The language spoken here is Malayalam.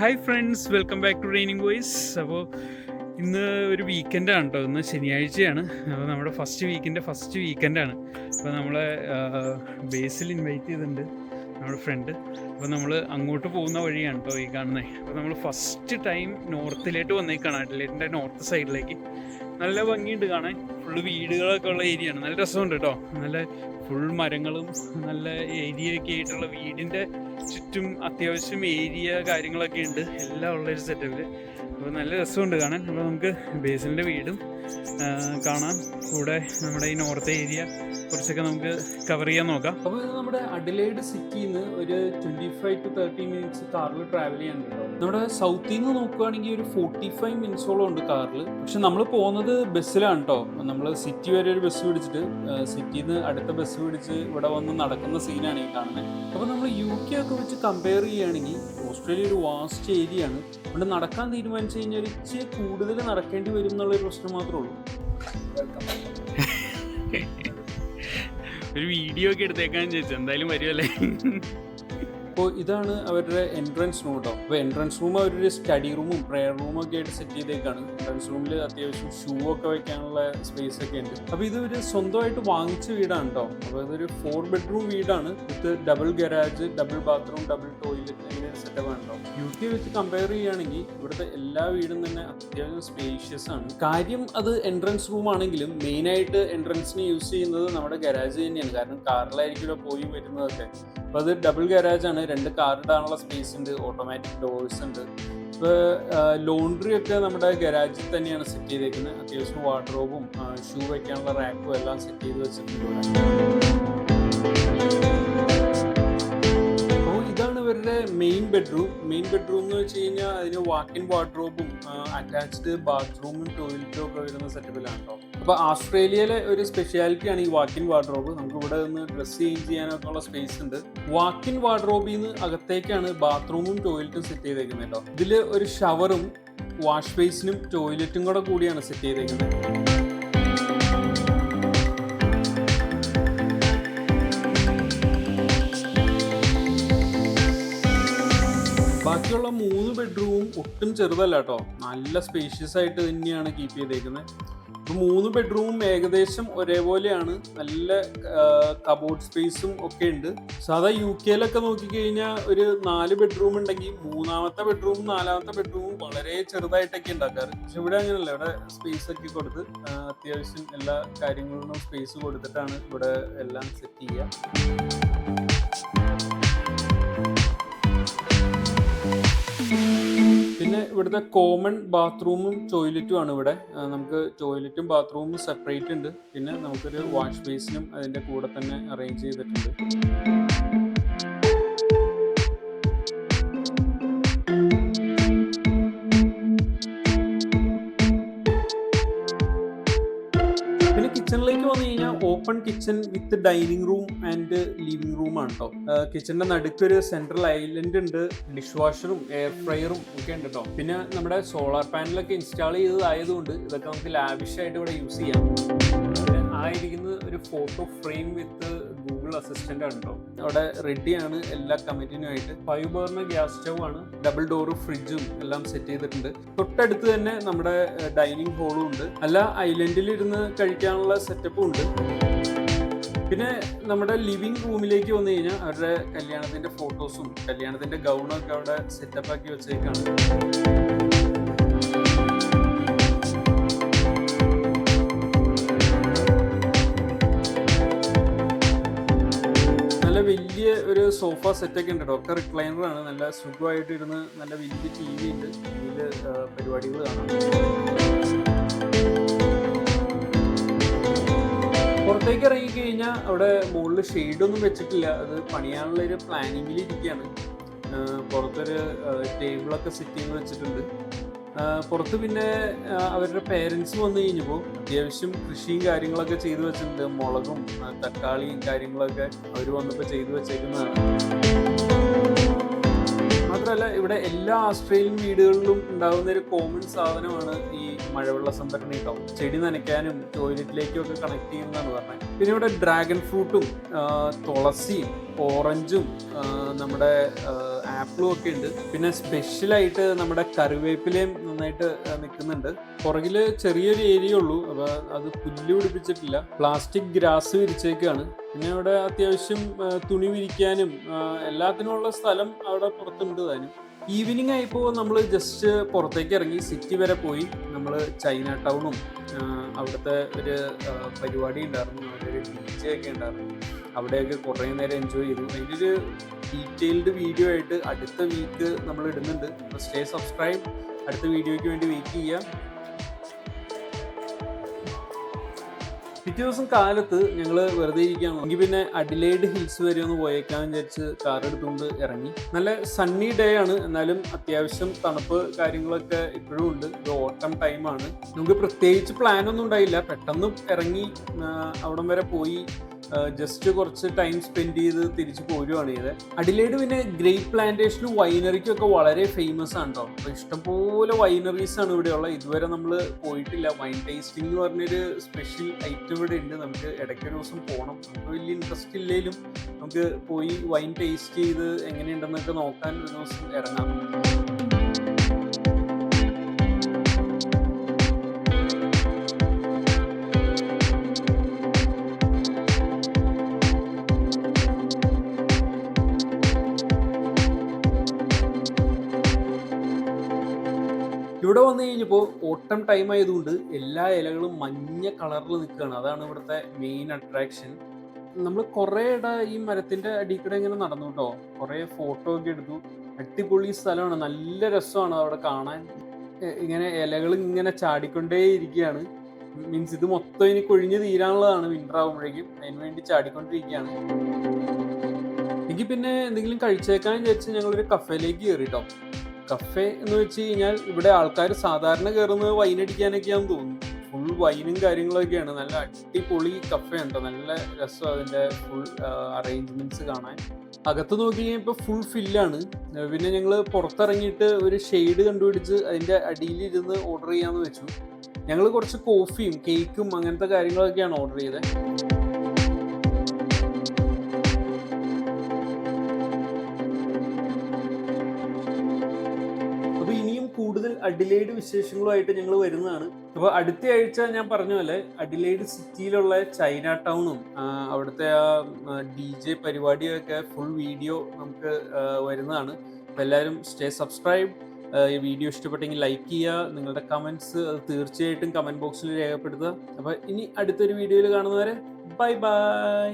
Hi friends, welcome back to raining voice. അപ്പോൾ ഇന്ന് ഒരു വീക്കെൻഡാണ് കേട്ടോ. ഇന്ന് ശനിയാഴ്ചയാണ്. അപ്പോൾ നമ്മുടെ ഫസ്റ്റ് വീക്കെൻഡാണ്. അപ്പോൾ നമ്മളെ ബേസിൽ ഇൻവൈറ്റ് ചെയ്തിട്ടുണ്ട് നമ്മുടെ ഫ്രണ്ട്. അപ്പോൾ നമ്മൾ അങ്ങോട്ട് പോകുന്ന വഴിയാണ് കേട്ടോ ഈ കാണുന്നത്. അപ്പോൾ നമ്മൾ ഫസ്റ്റ് ടൈം നോർത്തിലേക്ക് വന്നേക്കാണ്, അഡ്ലേറ്റിൻ്റെ നോർത്ത് സൈഡിലേക്ക്. നല്ല ഭംഗിയുണ്ട് കാണാൻ. ഫുള്ള് വീടുകളൊക്കെ ഉള്ള ഏരിയയാണ്. നല്ല രസമുണ്ട് കേട്ടോ. നല്ല ഫുൾ മരങ്ങളും നല്ല ഏരിയയൊക്കെ ആയിട്ടുള്ള വീടിൻ്റെ ചുറ്റും അത്യാവശ്യം ഏരിയ കാര്യങ്ങളൊക്കെ ഉണ്ട്. എല്ലാം ഉള്ളൊരു സെറ്റപ്പിൽ. അപ്പോൾ നല്ല രസമുണ്ട് കാണാൻ. അപ്പോൾ നമുക്ക് ബേസിലിൻ്റെ വീടും കാണാം, കൂടെ നമ്മുടെ ഈ നോർത്ത് ഏരിയ കുറച്ചൊക്കെ നമുക്ക് കവർ ചെയ്യാൻ നോക്കാം. അപ്പോൾ ഇത് നമ്മുടെ അഡിലേഡ് സിറ്റിയിൽ നിന്ന് ഒരു 25 to 30 മിനിറ്റ്സ് കാറിൽ ട്രാവൽ ചെയ്യാനുണ്ടോ. നമ്മുടെ സൗത്തിൽ നിന്ന് നോക്കുകയാണെങ്കിൽ ഒരു 45 മിനിറ്റ്സോളം ഉണ്ട് കാറിൽ. പക്ഷെ നമ്മൾ പോകുന്നത് ബസ്സിലാണ് കേട്ടോ. നമ്മൾ സിറ്റി വരെ ഒരു ബസ് പിടിച്ചിട്ട് സിറ്റിയിൽ നിന്ന് അടുത്ത ബസ് പിടിച്ച് ഇവിടെ വന്ന് നടക്കുന്ന സീനാണ് ഈ കാണുന്നത്. അപ്പോൾ നമ്മൾ UK ഒക്കെ വെച്ച് കമ്പയർ ചെയ്യുകയാണെങ്കിൽ ഓസ്ട്രേലിയ ഒരു വാസ്റ്റ് ഏരിയ ആണ്. ഇവിടെ നടക്കാൻ തീരുമാനിച്ചു കഴിഞ്ഞാൽ ഇച്ചിരി കൂടുതൽ നടക്കേണ്ടി വരും എന്നുള്ളൊരു പ്രശ്നം മാത്രമേ ഉള്ളൂ. ഒരു വീഡിയോ ഒക്കെ എടുത്തേക്കാൻ ചോദിച്ചു, എന്തായാലും വരുമല്ലേ. അപ്പോൾ ഇതാണ് അവരുടെ എൻട്രൻസ് റൂം കേട്ടോ. അപ്പോൾ എൻട്രൻസ് റൂം അവരൊരു സ്റ്റഡി റൂമും പ്രെയർ റൂമും ഒക്കെ ആയിട്ട് സെറ്റ് ചെയ്തേക്കാണ്. എൻട്രൻസ് റൂമിൽ അത്യാവശ്യം ഷൂ ഒക്കെ വെക്കാനുള്ള സ്പേസ് ഒക്കെ ഉണ്ട്. അപ്പോൾ ഇതൊരു സ്വന്തമായിട്ട് വാങ്ങിച്ച വീടാണ് കേട്ടോ. അപ്പോൾ ഇതൊരു 4 bedroom വീടാണ്. With double garage, double bathroom, double toilet, അങ്ങനെ ഒരു സെറ്റപ്പ് ആണ് കേട്ടോ. UK വെച്ച് കമ്പയർ ചെയ്യുകയാണെങ്കിൽ ഇവിടുത്തെ എല്ലാ വീടും തന്നെ അത്യാവശ്യം സ്പേഷ്യസ് ആണ്. കാര്യം അത് എൻട്രൻസ് റൂം ആണെങ്കിലും മെയിനായിട്ട് എൻട്രൻസിന് യൂസ് ചെയ്യുന്നത് നമ്മുടെ ഗരാജ് തന്നെയാണ്. കാരണം കാറിലായിരിക്കുമല്ലോ പോയി വരുന്നതൊക്കെ. അപ്പോൾ അത് ഡബിൾ ഗരാജാണ്. 2 കാർ ഇടാനുള്ള സ്പേസ് ഉണ്ട്, ഓട്ടോമാറ്റിക് ഡോഴ്സ് ഉണ്ട്. ഇപ്പോൾ ലോണ്ട്രി ഒക്കെ നമ്മുടെ ഗരാജിൽ തന്നെയാണ് സെറ്റ് ചെയ്തേക്കുന്നത്. അത്യാവശ്യം വാർഡ്രോബും ഷൂ വയ്ക്കാനുള്ള റാക്കും എല്ലാം സെറ്റ് ചെയ്ത് വെച്ചിട്ടുണ്ട് ഇവിടെ. ഇവരുടെ മെയിൻ ബെഡ്റൂം എന്ന് വെച്ച് കഴിഞ്ഞാൽ അതിന് വാക്ക്-ഇൻ വാർഡ്രോബും അറ്റാച്ച്ഡ് ബാത്റൂമും ടോയ്ലറ്റും ഒക്കെ വരുന്ന സെറ്റപ്പിലാണ് കേട്ടോ. അപ്പോൾ ഓസ്ട്രേലിയയിലെ ഒരു സ്പെഷ്യാലിറ്റി ആണ് ഈ വാക്ക്-ഇൻ വാർഡ്രോബ്. നമുക്ക് ഇവിടെ നിന്ന് ഡ്രസ്സ് ചേഞ്ച് ചെയ്യാനൊക്കെ ഉള്ള സ്പേസ് ഉണ്ട്. വാക്ക്-ഇൻ വാർഡ്രോബിൽ നിന്ന് അകത്തേക്കാണ് ബാത്റൂമും ടോയ്ലറ്റും സെറ്റ് ചെയ്തേക്കുന്നത് കേട്ടോ. ഇതിൽ ഒരു ഷവറും വാഷ് ബേസിനും ടോയ്ലറ്റും കൂടെ കൂടിയാണ് സെറ്റ് ചെയ്തേക്കുന്നത്. ബാക്കിയുള്ള 3 ബെഡ്റൂമും ഒട്ടും ചെറുതല്ല കേട്ടോ. നല്ല സ്പേഷ്യസ് ആയിട്ട് തന്നെയാണ് കീപ്പ് ചെയ്തേക്കുന്നത്. ഇപ്പോൾ 3 ബെഡ്റൂമും ഏകദേശം ഒരേപോലെയാണ്. നല്ല കബോർഡ് സ്പേസും ഒക്കെ ഉണ്ട്. സാധാ UK നോക്കിക്കഴിഞ്ഞാൽ ഒരു 4 ബെഡ്റൂം ഉണ്ടെങ്കിൽ 3-ാമത്തെ ബെഡ്റൂമും 4-ാമത്തെ ബെഡ്റൂമും വളരെ ചെറുതായിട്ടൊക്കെ ഉണ്ടാക്കാറ്. പക്ഷെ ഇവിടെ അങ്ങനെയല്ല. ഇവിടെ സ്പേസ് ഒക്കെ കൊടുത്ത് അത്യാവശ്യം എല്ലാ കാര്യങ്ങളിലും സ്പേസ് കൊടുത്തിട്ടാണ് ഇവിടെ എല്ലാം സെറ്റ് ചെയ്യുക. പിന്നെ ഇവിടുത്തെ കോമൺ ബാത്റൂമും ടോയ്ലറ്റും ആണ് ഇവിടെ. നമുക്ക് ടോയ്ലറ്റും ബാത്റൂമും സെപ്പറേറ്റ് ഉണ്ട്. പിന്നെ നമുക്കൊരു വാഷ് ബേസിനും അതിൻ്റെ കൂടെ തന്നെ അറേഞ്ച് ചെയ്തിട്ടുണ്ട്. പിന്നെ കിച്ചണിലേക്ക് വന്നു കഴിഞ്ഞാൽ open kitchen with dining room and living room ആണ് കേട്ടോ. കിച്ചണിന്റെ നടുക്കൊരു സെൻട്രൽ ഐലൻഡ് ഉണ്ട്. ഡിഷ് വാഷറും എയർ ഫ്രയറും ഒക്കെ ഉണ്ട് കേട്ടോ. പിന്നെ നമ്മുടെ സോളാർ പാനലൊക്കെ ഇൻസ്റ്റാൾ ചെയ്തതായതുകൊണ്ട് ഇതൊക്കെ നമുക്ക് ലാവിഷായിട്ട് ഇവിടെ യൂസ് ചെയ്യാം. ആയിരിക്കുന്നത് ഒരു photo frame with Google assistant ആണ് കേട്ടോ. അവിടെ റെഡിയാണ് എല്ലാ കമ്മിറ്റിനുമായിട്ട്. 5 burner ഗ്യാസ് സ്റ്റൗ ആണ്. ഡബിൾ ഡോറ് ഫ്രിഡ്ജും എല്ലാം സെറ്റ് ചെയ്തിട്ടുണ്ട്. തൊട്ടടുത്ത് തന്നെ നമ്മുടെ ഡൈനിങ് ഹോളും ഉണ്ട്. അല്ല ഐലൻഡിൽ ഇരുന്ന് കഴിക്കാനുള്ള സെറ്റപ്പും ഉണ്ട്. പിന്നെ നമ്മുടെ ലിവിംഗ് റൂമിലേക്ക് വന്നു കഴിഞ്ഞാൽ അവരുടെ കല്യാണത്തിന്റെ ഫോട്ടോസും കല്യാണത്തിന്റെ ഗൗണൊക്കെ അവിടെ സെറ്റപ്പ് ആക്കി വെച്ചേക്കാണ്. നല്ല വലിയ ഒരു സോഫ സെറ്റൊക്കെ ഉണ്ട് കേട്ടോ. ഒക്കെ റിക്ലൈനറാണ്. നല്ല സുഖമായിട്ട് ഇരുന്ന് നല്ല വലിയ TV ഉണ്ട്. ടിവിയിൽ പരിപാടികൾ കാണാം. പുറത്തേക്ക് ഇറങ്ങിക്കഴിഞ്ഞാൽ അവിടെ മുകളിൽ ഷെയ്ഡൊന്നും വെച്ചിട്ടില്ല. അത് പണിയാനുള്ളൊരു പ്ലാനിങ്ങിൽ ഇരിക്കുകയാണ്. പുറത്തൊരു ടേബിളൊക്കെ സെറ്റ് ചെയ്ത് വെച്ചിട്ടുണ്ട്. പുറത്ത് പിന്നെ അവരുടെ പേരൻസ് വന്നു കഴിഞ്ഞപ്പോൾ അത്യാവശ്യം കൃഷിയും കാര്യങ്ങളൊക്കെ ചെയ്തു വെച്ചിട്ടുണ്ട്. മുളകും തക്കാളിയും കാര്യങ്ങളൊക്കെ അവർ വന്നപ്പോൾ ചെയ്തു വെച്ചേക്കുന്നതാണ്. മാത്രമല്ല ഇവിടെ എല്ലാ ഓസ്ട്രേലിയൻ വീടുകളിലും ഉണ്ടാകുന്ന ഒരു കോമൺ സാധനമാണ് ഈ മഴവെള്ള സംഭരണി കേട്ടോ. ചെടി നനയ്ക്കാനും ടോയ്ലറ്റിലേക്കും ഒക്കെ കണക്ട് ചെയ്യുന്നതാണ് പറഞ്ഞത്. പിന്നെ ഇവിടെ ഡ്രാഗൺ ഫ്രൂട്ടും തുളസിയും ഓറഞ്ചും നമ്മുടെ ആപ്പിളും ഒക്കെ ഉണ്ട്. പിന്നെ സ്പെഷ്യലായിട്ട് നമ്മുടെ കറിവേപ്പിലയും നന്നായിട്ട് നിൽക്കുന്നുണ്ട്. പുറകിൽ ചെറിയൊരു ഏരിയ ഉള്ളൂ, അപ്പോൾ അത് പുല്ല് പിടിപ്പിച്ചിട്ടില്ല, പ്ലാസ്റ്റിക് ഗ്രാസ് വിരിച്ചേക്കാണ്. പിന്നെ അവിടെ അത്യാവശ്യം തുണി വിരിക്കാനും എല്ലാത്തിനുമുള്ള സ്ഥലം അവിടെ പുറത്തുണ്ട് താനും. ഈവനിങ് ആയപ്പോൾ നമ്മൾ ജസ്റ്റ് പുറത്തേക്ക് ഇറങ്ങി സിറ്റി വരെ പോയി. നമ്മൾ ചൈന ടൗണും അവിടുത്തെ ഒരു പരിപാടി ഉണ്ടായിരുന്നു, അവിടെ ഒരു DJ ഒക്കെ ഉണ്ടായിരുന്നു, അവിടെയൊക്കെ കുറേ നേരം എൻജോയ് ചെയ്തു. അതിൻ്റെ ഒരു ഡീറ്റെയിൽഡ് വീഡിയോ ആയിട്ട് അടുത്ത വീക്ക് നമ്മൾ ഇടുന്നുണ്ട്. അപ്പോൾ സ്റ്റേ സബ്സ്ക്രൈബ്. അടുത്ത വീഡിയോയ്ക്ക് വേണ്ടി വെയിറ്റ് ചെയ്യുക. പിറ്റേ ദിവസം കാലത്ത് ഞങ്ങൾ വെറുതെ ഇരിക്കാൻ നോക്കി, പിന്നെ അഡിലേഡ് ഹിൽസ് വരെ ഒന്ന് പോയേക്കാന്ന് വിചാരിച്ച് കാർ എടുത്തുകൊണ്ട് ഇറങ്ങി. നല്ല സണ്ണി ഡേ ആണ്, എന്നാലും അത്യാവശ്യം തണുപ്പ് കാര്യങ്ങളൊക്കെ ഇപ്പോഴും ഉണ്ട്. ഇത് ഓട്ടം ടൈമാണ്. നമുക്ക് പ്രത്യേകിച്ച് പ്ലാനൊന്നും ഉണ്ടായില്ല, പെട്ടെന്ന് ഇറങ്ങി അവിടം വരെ പോയി ജസ്റ്റ് കുറച്ച് ടൈം സ്പെൻഡ് ചെയ്ത് തിരിച്ച് പോരുവാണ് ചെയ്തത്. അഡിലേഡ് പിന്നെ ഗ്രേപ്പ് പ്ലാന്റേഷനും വൈനറിക്കും ഒക്കെ വളരെ ഫേമസ് ആണ് കേട്ടോ. അപ്പോൾ ഇഷ്ടംപോലെ വൈനറീസ് ആണ് ഇവിടെയുള്ള. ഇതുവരെ നമ്മൾ പോയിട്ടില്ല. വൈൻ ടേസ്റ്റിംഗ് എന്ന് പറഞ്ഞൊരു സ്പെഷ്യൽ ഐറ്റം ഇവിടെ ഉണ്ട്. നമുക്ക് ഇടയ്ക്കൊരു ദിവസം പോകണം. നമുക്ക് വലിയ ഇൻട്രസ്റ്റ് ഇല്ലെങ്കിലും നമുക്ക് പോയി വൈൻ ടേസ്റ്റ് ചെയ്ത് എങ്ങനെയുണ്ടെന്നൊക്കെ നോക്കാൻ ഒരു ദിവസം ഇറങ്ങാം. ഇവിടെ വന്നു കഴിഞ്ഞപ്പോൾ ഓട്ടം ടൈം ആയതുകൊണ്ട് എല്ലാ ഇലകളും മഞ്ഞ കളറിൽ നിൽക്കുകയാണ്. അതാണ് ഇവിടുത്തെ മെയിൻ അട്രാക്ഷൻ. നമ്മൾ കുറേ ഈ മരത്തിൻ്റെ അടിക്കടെ ഇങ്ങനെ നടന്നു കേട്ടോ. കുറേ ഫോട്ടോ ഒക്കെ എടുത്തു. അടിപൊളി സ്ഥലമാണ്, നല്ല രസമാണ് അവിടെ കാണാൻ. ഇങ്ങനെ ഇലകൾ ഇങ്ങനെ ചാടിക്കൊണ്ടേ ഇരിക്കുകയാണ്. മീൻസ് ഇത് മൊത്തം ഇനി കൊഴിഞ്ഞ് തീരാനുള്ളതാണ് വിൻ്റർ ആകുമ്പോഴേക്കും. അതിന് വേണ്ടി ചാടിക്കൊണ്ടിരിക്കുകയാണ്. എനിക്ക് പിന്നെ എന്തെങ്കിലും കഴിച്ചേക്കാൻ വിചാരിച്ച് ഞങ്ങളൊരു കഫേയിലേക്ക് കയറി കേട്ടോ. കഫേ എന്ന് വെച്ച് കഴിഞ്ഞാൽ ഇവിടെ ആൾക്കാർ സാധാരണ കയറുന്നത് വൈൻ അടിക്കാനൊക്കെയാണെന്ന് തോന്നുന്നു. ഫുൾ വൈനും കാര്യങ്ങളൊക്കെയാണ്. നല്ല അടിപൊളി കഫേ ഉണ്ടോ, നല്ല രസം അതിൻ്റെ ഫുൾ അറേഞ്ച്മെൻറ്റ്സ് കാണാൻ. അകത്ത് നോക്കി കഴിഞ്ഞപ്പോൾ ഫുൾ ഫില്ലാണ്. പിന്നെ ഞങ്ങൾ പുറത്തിറങ്ങിയിട്ട് ഒരു ഷെയ്ഡ് കണ്ടുപിടിച്ച് അതിൻ്റെ അടിയിലിരുന്ന് ഓർഡർ ചെയ്യാമെന്ന് വെച്ചു. ഞങ്ങൾ കുറച്ച് കോഫിയും കേക്കും അങ്ങനത്തെ കാര്യങ്ങളൊക്കെയാണ് ഓർഡർ ചെയ്തത്. അപ്പോൾ ഇനിയും കൂടുതൽ അഡിലേഡ് വിശേഷങ്ങളുമായിട്ട് ഞങ്ങൾ വരുന്നതാണ്. അപ്പോൾ അടുത്ത ആഴ്ച ഞാൻ പറഞ്ഞ പോലെ അഡിലേഡ് സിറ്റിയിലുള്ള ചൈന ടൗണും അവിടുത്തെ ആ DJ പരിപാടിയൊക്കെ ഫുൾ വീഡിയോ നമുക്ക് വരുന്നതാണ്. അപ്പോൾ എല്ലാവരും സ്റ്റേ സബ്സ്ക്രൈബ്. ഈ വീഡിയോ ഇഷ്ടപ്പെട്ടെങ്കിൽ ലൈക്ക് ചെയ്യുക. നിങ്ങളുടെ കമൻറ്റ്സ് അത് തീർച്ചയായിട്ടും കമൻറ്റ് ബോക്സിൽ രേഖപ്പെടുത്തുക. അപ്പോൾ ഇനി അടുത്തൊരു വീഡിയോയിൽ കാണുന്നവരെ ബൈ ബൈ.